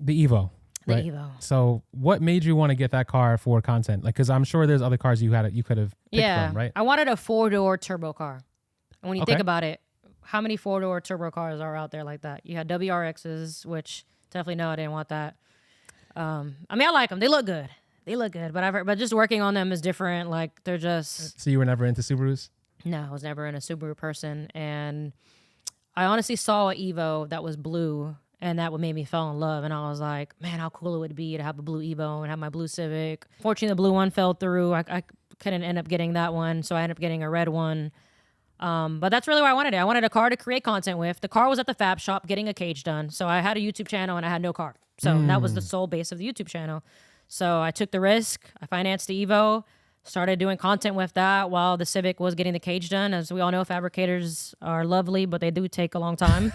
The Evo. The right? Evo. So what made you want to get that car for content? Like, because I'm sure there's other cars you could have picked from, right? I wanted a 4-door turbo car. And when you Okay. think about it, how many 4-door turbo cars are out there like that? You had WRXs, which definitely no, I didn't want that. I mean, I like them. They look good. But just working on them is different. Like, they're just... So you were never into Subarus? No, I was never in a Subaru person. And I honestly saw an Evo that was blue, and that what made me fall in love. And I was like, man, how cool it would be to have a blue Evo and have my blue Civic. Fortunately, the blue one fell through. I couldn't end up getting that one, so I ended up getting a red one. But that's really why I wanted it. I wanted a car to create content with. The car was at the fab shop getting a cage done. So I had a YouTube channel and I had no car. So that was the sole base of the YouTube channel. So I took the risk. I financed the Evo, started doing content with that while the Civic was getting the cage done. As we all know, fabricators are lovely, but they do take a long time.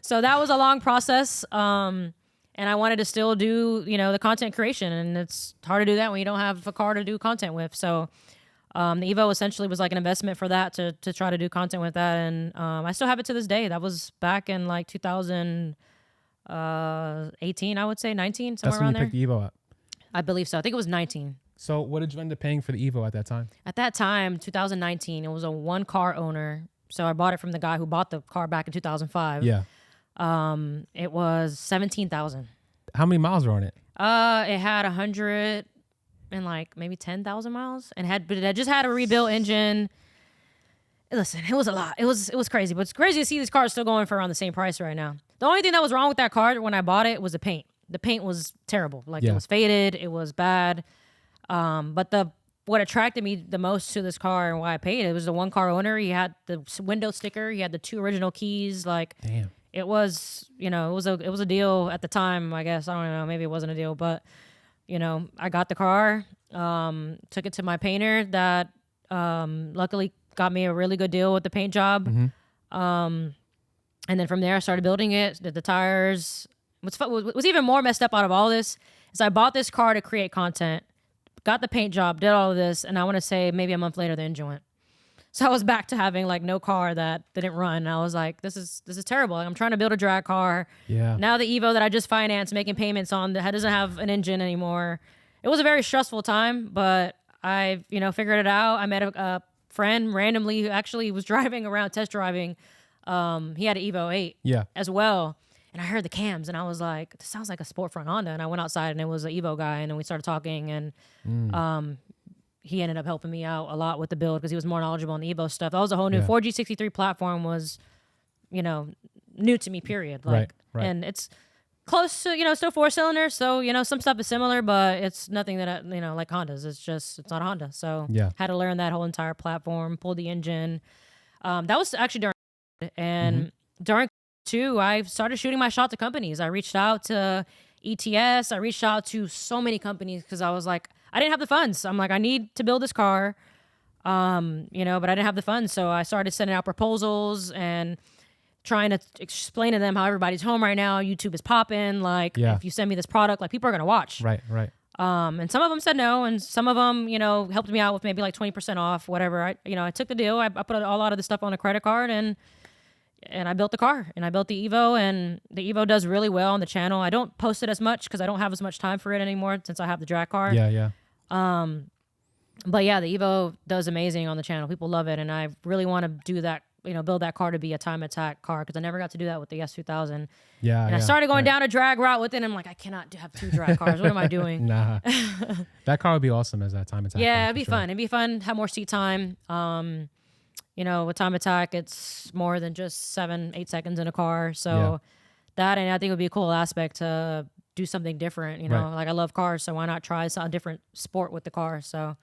So that was a long process. And I wanted to still do, the content creation. And it's hard to do that when you don't have a car to do content with. So the Evo essentially was like an investment for that to try to do content with that. And I still have it to this day. That was back in like 2018, I would say, 19, somewhere around there. That's when you picked the Evo up? I believe so. I think it was 19. So what did you end up paying for the Evo at that time? At that time, 2019, it was a one-car owner. So I bought it from the guy who bought the car back in 2005. Yeah. It was $17,000. How many miles were on it? It had 100 and like maybe 10,000 miles, but it had just had a rebuilt engine. Listen, it was a lot. It was crazy, but it's crazy to see these cars still going for around the same price right now. The only thing that was wrong with that car when I bought it was the paint. The paint was terrible. Like it was faded. It was bad. But what attracted me the most to this car and why I paid it was the one car owner. He had the window sticker. He had the 2 original keys. Like, damn. It was, it was a deal at the time, I guess. I don't know. Maybe it wasn't a deal, but I got the car, took it to my painter that luckily got me a really good deal with the paint job. And then from there, I started building it, did the tires. What's was even more messed up out of all this is I bought this car to create content, got the paint job, did all of this, and I want to say maybe a month later the engine went. So I was back to having like no car that didn't run. And I was like, this is terrible. Like, I'm trying to build a drag car. Yeah. Now the Evo that I just financed, making payments on, that doesn't have an engine anymore. It was a very stressful time, but I, figured it out. I met a friend randomly who actually was driving around, test driving. He had an Evo 8 as well. And I heard the cams and I was like, this sounds like a Sport Front Honda. And I went outside and it was an Evo guy. And then we started talking and he ended up helping me out a lot with the build because he was more knowledgeable on the Evo stuff. That was a whole new 4G63 platform was, new to me, period. Like, right. And it's close to, still 4-cylinder. So, some stuff is similar, but it's nothing that, like Hondas. It's not a Honda. So had to learn that whole entire platform, pull the engine. That was actually during, and during too, I started shooting my shot to companies. I reached out to ETS. I reached out to so many companies because I was like, I didn't have the funds. I'm like, I need to build this car, but I didn't have the funds. So I started sending out proposals and trying to explain to them how everybody's home right now. YouTube is popping. Like, if you send me this product, like people are going to watch. Right. And some of them said no. And some of them, helped me out with maybe like 20% off, whatever. I took the deal. I put a lot of the stuff on a credit card and I built the car and I built the Evo, and the Evo does really well on the channel. I don't post it as much because I don't have as much time for it anymore since I have the drag car. Yeah. But yeah, the Evo does amazing on the channel. People love it. And I really want to do that, build that car to be a time attack car because I never got to do that with the S2000. Yeah. And I started going down a drag route with it. And I'm like, I cannot have 2 drag cars. What am I doing? Nah. That car would be awesome as that time attack. Yeah, car, it'd be fun. It'd be fun. Have more seat time. With time attack, it's more than just 7-8 seconds in a car. So that, and I think it would be a cool aspect to do something different. Like I love cars, so why not try a different sport with the car? So